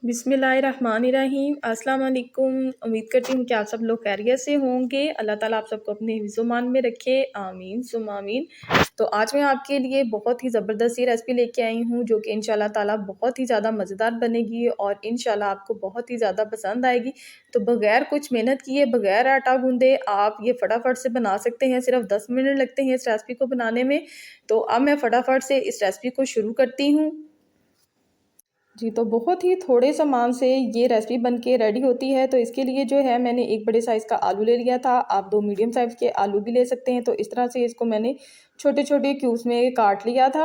बिस्मिल्लाहिर्रहमानिर्रहीम। अस्सलाम वालेकुम। उम्मीद करती हूँ कि आप सब लोग खैरियत से होंगे। अल्लाह ताला आप सबको अपने हिफ्ज़-ओ-मान में रखे, आमीन सुम्मा आमीन। तो आज मैं आपके लिए बहुत ही ज़बरदस्त सी रेसिपी लेके आई हूँ जो कि इंशाल्लाह ताला बहुत ही ज़्यादा मज़ेदार बनेगी और इंशाल्लाह आपको बहुत ही ज़्यादा पसंद आएगी। तो बगैर कुछ मेहनत किए, बगैर आटा गूँदे आप ये फटाफट से बना सकते हैं। सिर्फ 10 मिनट लगते हैं इस रेसिपी को बनाने में। तो अब मैं फटाफट से इस रेसिपी को शुरू करती हूँ। जी, तो बहुत ही थोड़े सामान से ये रेसिपी बन के रेडी होती है। तो इसके लिए जो है मैंने एक बड़े साइज़ का आलू ले लिया था। आप 2 मीडियम साइज़ के आलू भी ले सकते हैं। तो इस तरह से इसको मैंने छोटे-छोटे क्यूब्स में काट लिया था।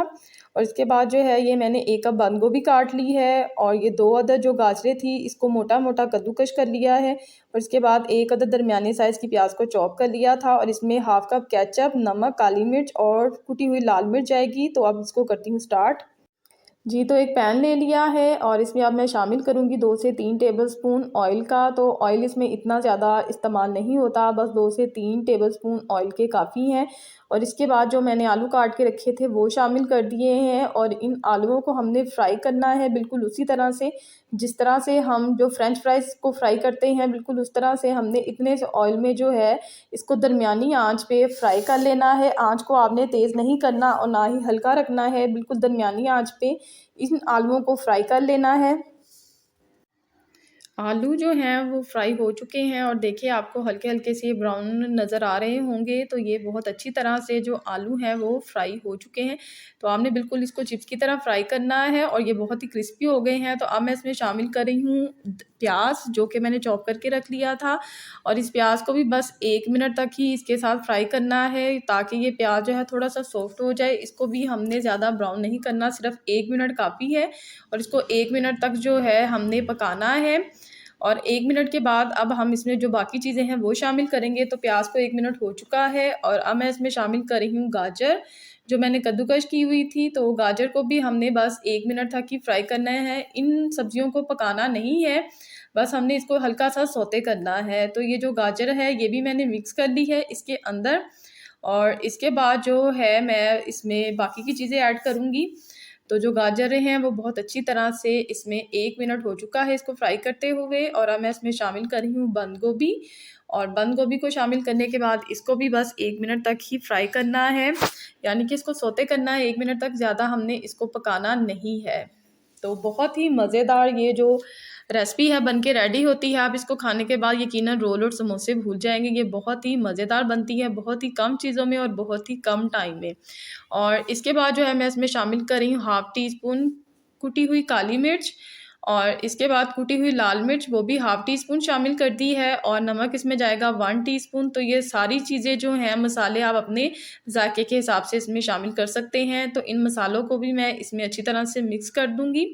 और इसके बाद जो है ये मैंने 1 कप बंद गोभी काट ली है और ये 2 अदद जो गाजरें थी इसको मोटा-मोटा कद्दूकस कर लिया है। और इसके बाद 1 अदद दरमियाने साइज़ की प्याज़ को चॉप कर लिया था और इसमें हाफ़ कप केचअप, नमक, काली मिर्च और कुटी हुई लाल मिर्च जाएगी। तो अब इसको करती हूँ स्टार्ट। जी, तो एक पैन ले लिया है और इसमें अब मैं शामिल करूँगी 2 से 3 टेबलस्पून ऑयल का। तो ऑयल इसमें इतना ज़्यादा इस्तेमाल नहीं होता, बस 2 से 3 टेबलस्पून ऑयल के काफ़ी हैं। और इसके बाद जो मैंने आलू काट के रखे थे वो शामिल कर दिए हैं और इन आलूओं को हमने फ्राई करना है बिल्कुल उसी तरह से जिस तरह से हम जो फ्रेंच फ्राइज़ को फ्राई करते हैं, बिल्कुल उस तरह से हमने इतने से ऑयल में जो है इसको दरमियानी आंच पे फ्राई कर लेना है। आंच को आपने तेज़ नहीं करना और ना ही हल्का रखना है, बिल्कुल दरमियानी आंच पे इन आलूओं को फ्राई कर लेना है। आलू जो हैं वो फ्राई हो चुके हैं और देखिए आपको हल्के-हल्के से ब्राउन नज़र आ रहे होंगे। तो ये बहुत अच्छी तरह से जो आलू हैं वो फ्राई हो चुके हैं। तो आपने बिल्कुल इसको चिप्स की तरह फ्राई करना है और ये बहुत ही क्रिस्पी हो गए हैं। तो अब मैं इसमें शामिल कर रही हूँ प्याज़ जो कि मैंने चॉप करके रख लिया था और इस प्याज़ को भी बस 1 मिनट तक ही इसके साथ फ्राई करना है ताकि ये प्याज़ जो है थोड़ा-सा सॉफ्ट हो जाए। इसको भी हमने ज़्यादा ब्राउन नहीं करना, सिर्फ़ 1 मिनट काफ़ी है और इसको 1 मिनट तक जो है हमने पकाना है। और 1 मिनट के बाद अब हम इसमें जो बाकी चीज़ें हैं वो शामिल करेंगे। तो प्याज़ को 1 मिनट हो चुका है और अब मैं इसमें शामिल कर रही हूँ गाजर, जो मैंने कद्दूकस की हुई थी। तो गाजर को भी हमने बस 1 मिनट तक ही फ्राई करना है। इन सब्जियों को पकाना नहीं है, बस हमने इसको हल्का-सा सौते करना है। तो ये जो गाजर है ये भी मैंने मिक्स कर ली है इसके अंदर और इसके बाद जो है मैं इसमें बाकी की चीज़ें ऐड करूँगी। तो जो गाजरें हैं वो बहुत अच्छी तरह से इसमें 1 मिनट हो चुका है इसको फ्राई करते हुए और अब मैं इसमें शामिल कर रही हूँ बंद गोभी और बंद गोभी को शामिल करने के बाद इसको भी बस 1 मिनट तक ही फ्राई करना है, यानी कि इसको सौते करना है 1 मिनट तक, ज़्यादा हमने इसको पकाना नहीं है। तो बहुत ही मज़ेदार ये जो रेसिपी है बन के रेडी होती है। आप इसको खाने के बाद यकीनन रोल और समोसे भूल जाएँगे। ये बहुत ही मज़ेदार बनती है, बहुत ही कम चीज़ों में और बहुत ही कम टाइम में। और इसके बाद जो है मैं इसमें शामिल कर रही हूँ हाफ़ टी स्पून कुटी हुई काली मिर्च और इसके बाद कुटी हुई लाल मिर्च वो भी हाफ़ टी स्पून शामिल कर दी है और नमक इसमें जाएगा 1 टीस्पून। तो ये सारी चीज़ें जो हैं मसाले आप अपने ज़ायके के हिसाब से इसमें शामिल कर सकते हैं। तो इन मसालों को भी मैं इसमें अच्छी तरह से मिक्स कर दूँगी।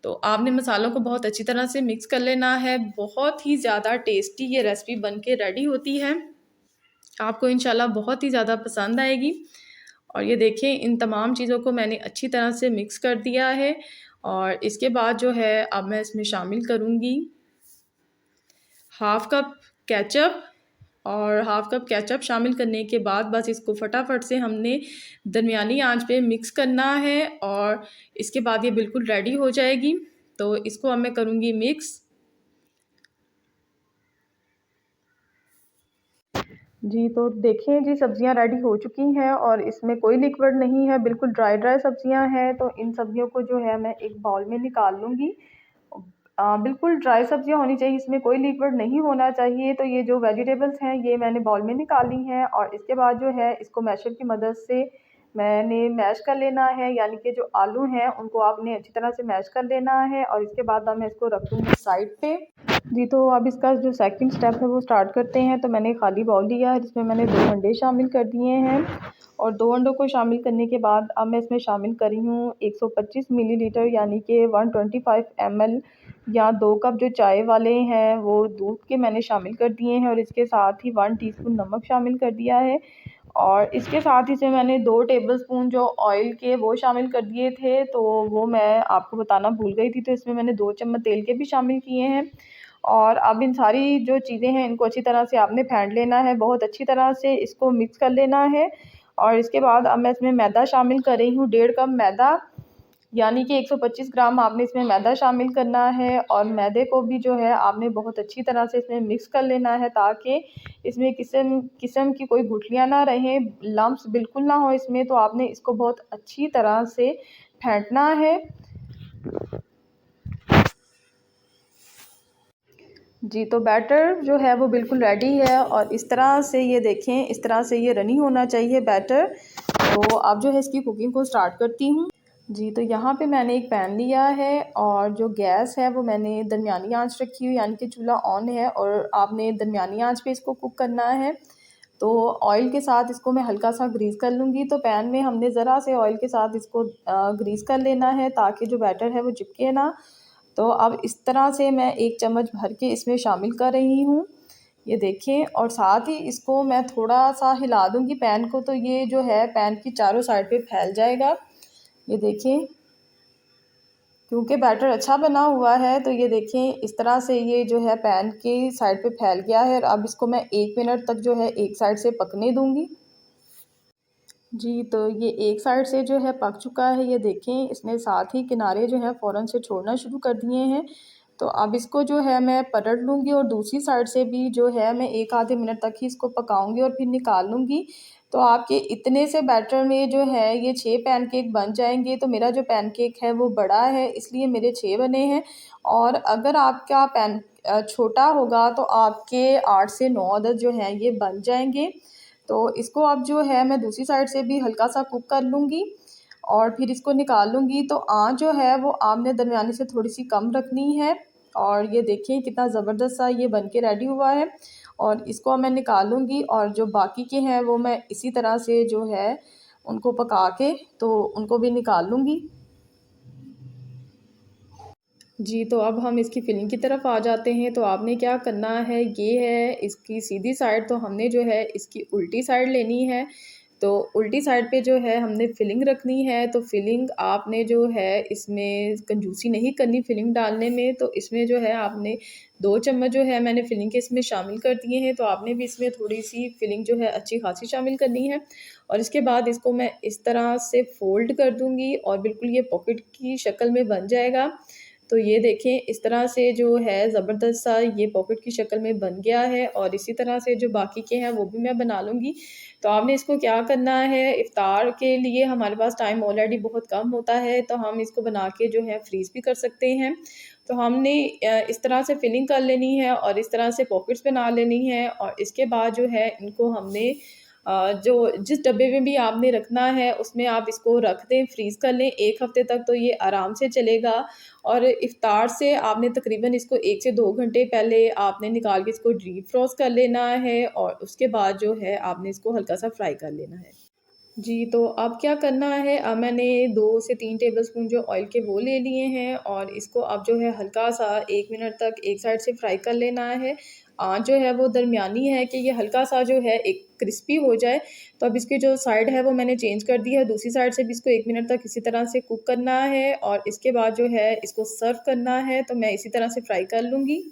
तो आपने मसालों को बहुत अच्छी तरह से मिक्स कर लेना है। बहुत ही ज़्यादा टेस्टी ये रेसिपी बन के रेडी होती है। आपको इंशाल्लाह बहुत ही ज़्यादा पसंद आएगी। और ये देखें इन तमाम चीज़ों को मैंने अच्छी तरह से मिक्स कर दिया है और इसके बाद जो है अब मैं इसमें शामिल करूँगी हाफ़ कप केचअप और हाफ़ कप केचअप शामिल करने के बाद बस इसको फटाफट से हमने दरमियानी आंच पे मिक्स करना है और इसके बाद ये बिल्कुल रेडी हो जाएगी। तो इसको अब मैं करूँगी मिक्स। जी, तो देखिए जी सब्ज़ियाँ रेडी हो चुकी हैं और इसमें कोई लिक्विड नहीं है, बिल्कुल ड्राई सब्ज़ियाँ हैं। तो इन सब्ज़ियों को जो है मैं एक बाउल में निकाल लूँगी। बिल्कुल ड्राई सब्ज़ियाँ होनी चाहिए, इसमें कोई लिक्विड नहीं होना चाहिए। तो ये जो वेजिटेबल्स हैं ये मैंने बाउल में निकाली हैं और इसके बाद जो है इसको मैशर की मदद से मैंने मैश कर लेना है, यानी कि जो आलू हैं उनको आपने अच्छी तरह से मैश कर लेना है और इसके बाद अब मैं इसको रख दूँगी साइड पे। जी, तो अब इसका जो सेकंड स्टेप है वो स्टार्ट करते हैं। तो मैंने खाली बाउल लिया है जिसमें मैंने 2 अंडे शामिल कर दिए हैं और 2 अंडों को शामिल करने के बाद अब मैं इसमें शामिल कर रही हूँ 125 मिलीलीटर यानी कि 125 ml या 2 कप जो चाय वाले हैं वो दूध के मैंने शामिल कर दिए हैं और इसके साथ ही 1 टीस्पून नमक शामिल कर दिया है और इसके साथ ही से मैंने 2 टेबलस्पून जो ऑयल के वो शामिल कर दिए थे। तो वो मैं आपको बताना भूल गई थी, तो इसमें मैंने 2 चम्मच तेल के भी शामिल किए हैं। और अब इन सारी जो चीज़ें हैं इनको अच्छी तरह से आपने फेंट लेना है, बहुत अच्छी तरह से इसको मिक्स कर लेना है। और इसके बाद अब मैं इसमें मैदा शामिल कर रही हूँ, 1.5 कप मैदा यानी कि 125 ग्राम आपने इसमें मैदा शामिल करना है और मैदे को भी जो है आपने बहुत अच्छी तरह से इसमें मिक्स कर लेना है, ताकि इसमें किस्म किस्म की कोई गुठलियाँ ना रहें, लम्प्स बिल्कुल ना हो इसमें। तो आपने इसको बहुत अच्छी तरह से फेंटना है। जी, तो बैटर जो है वो बिल्कुल रेडी है और इस तरह से ये देखें, इस तरह से ये रनी होना चाहिए बैटर। तो अब जो है इसकी कुकिंग को स्टार्ट करती हूँ। जी, तो यहाँ पे मैंने एक पैन लिया है और जो गैस है वो मैंने दरमियानी आंच रखी हुई, यानी कि चूल्हा ऑन है और आपने दरमियानी आंच पे इसको कुक करना है। तो ऑयल के साथ इसको मैं हल्का सा ग्रीस कर लूँगी। तो पैन में हमने ज़रा से ऑयल के साथ इसको ग्रीस कर लेना है, ताकि जो बैटर है वो चिपके ना। तो अब इस तरह से मैं 1 चम्मच भर के इसमें शामिल कर रही हूँ। ये देखें, और साथ ही इसको मैं थोड़ा-सा हिला दूँगी पैन को, तो ये जो है पैन की चारों साइड पे फैल जाएगा। ये देखें, क्योंकि बैटर अच्छा बना हुआ है, तो ये देखें इस तरह से ये जो है पैन की साइड पे फैल गया है। और अब इसको मैं 1 मिनट तक जो है एक साइड से पकने दूँगी। जी, तो ये एक साइड से जो है पक चुका है, ये देखें इसने साथ ही किनारे जो है फ़ौरन से छोड़ना शुरू कर दिए हैं। तो अब इसको जो है मैं पलट लूँगी और दूसरी साइड से भी जो है मैं 1 आधे मिनट तक ही इसको पकाऊँगी और फिर निकाल लूँगी। तो आपके इतने से बैटर में जो है ये 6 पैनकेक बन जाएँगे। तो मेरा जो पैनकेक है वो बड़ा है, इसलिए मेरे 6 बने हैं। और अगर आपका छोटा होगा तो आपके 8 से 9 अदद जो हैं ये बन जाएँगे। तो इसको अब जो है मैं दूसरी साइड से भी हल्का सा कुक कर लूँगी और फिर इसको निकाल लूँगी। तो आँच जो है वो आपने दरमियानी से थोड़ी-सी कम रखनी है। और ये देखिए कितना ज़बरदस्त सा ये बन के रेडी हुआ है। और इसको अब मैं निकाल लूँगी और जो बाकी के हैं वो मैं इसी तरह से जो है उनको पका के तो उनको भी निकाल लूँगी। जी, तो अब हम इसकी फिलिंग की तरफ आ जाते हैं। तो आपने क्या करना है, ये है इसकी सीधी साइड, तो हमने जो है इसकी उल्टी साइड लेनी है। तो उल्टी साइड पे जो है हमने फिलिंग रखनी है। तो फिलिंग आपने जो है इसमें कंजूसी नहीं करनी फिलिंग डालने में। तो इसमें जो है आपने 2 चम्मच जो है मैंने फिलिंग के इसमें शामिल कर दिए हैं। तो आपने भी इसमें थोड़ी-सी फिलिंग जो है अच्छी खासी शामिल करनी है। और इसके बाद इसको मैं इस तरह से फ़ोल्ड कर दूँगी और बिल्कुल ये पॉकेट की शक्ल में बन जाएगा। तो ये देखें इस तरह से जो है ज़बरदस्त सा ये पॉकेट की शक्ल में बन गया है। और इसी तरह से जो बाकी के हैं वो भी मैं बना लूँगी। तो आपने इसको क्या करना है, इफ़्तार के लिए हमारे पास टाइम ऑलरेडी बहुत कम होता है, तो हम इसको बना के जो है फ्रीज़ भी कर सकते हैं। तो हमने इस तरह से फिलिंग कर लेनी है और इस तरह से पॉकेट्स बना लेनी है। और इसके बाद जो है इनको हमने जो जिस डब्बे में भी आपने रखना है उसमें आप इसको रख दें, फ्रीज़ कर लें 1 हफ़्ते तक, तो ये आराम से चलेगा। और इफ़्तार से आपने तकरीबन इसको 1 से 2 घंटे पहले आपने निकाल के इसको डीप फ्रोस्ट कर लेना है और उसके बाद जो है आपने इसको हल्का-सा फ्राई कर लेना है। जी, तो अब क्या करना है, मैंने 2 से 3 टेबलस्पून जो ऑयल के वो ले लिए हैं और इसको अब जो है हल्का-सा 1 मिनट तक एक साइड से फ्राई कर लेना है। आँच जो है वो दरमियानी है कि ये हल्का-सा जो है एक क्रिस्पी हो जाए। तो अब इसकी जो साइड है वो मैंने चेंज कर दी है, दूसरी साइड से भी इसको 1 मिनट तक इसी तरह से कुक करना है और इसके बाद जो है इसको सर्व करना है। तो मैं इसी तरह से फ्राई कर लूँगी।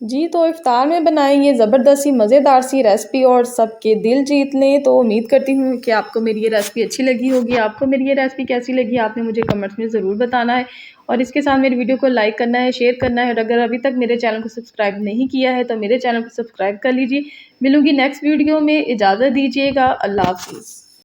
जी, तो इफ़्तार में बनाएँ ये ज़बरदस्त सी मज़ेदार सी रेसिपी और सबके दिल जीत लें। तो उम्मीद करती हूँ कि आपको मेरी ये रेसिपी अच्छी लगी होगी। आपको मेरी ये रेसिपी कैसी लगी आपने मुझे कमेंट्स में ज़रूर बताना है। और इसके साथ मेरी वीडियो को लाइक करना है, शेयर करना है और अगर अभी तक मेरे चैनल को सब्सक्राइब नहीं किया है तो मेरे चैनल को सब्सक्राइब कर लीजिए। मिलूँगी नेक्स्ट वीडियो में, इजाज़त दीजिएगा। अल्लाह हाफ़िज़।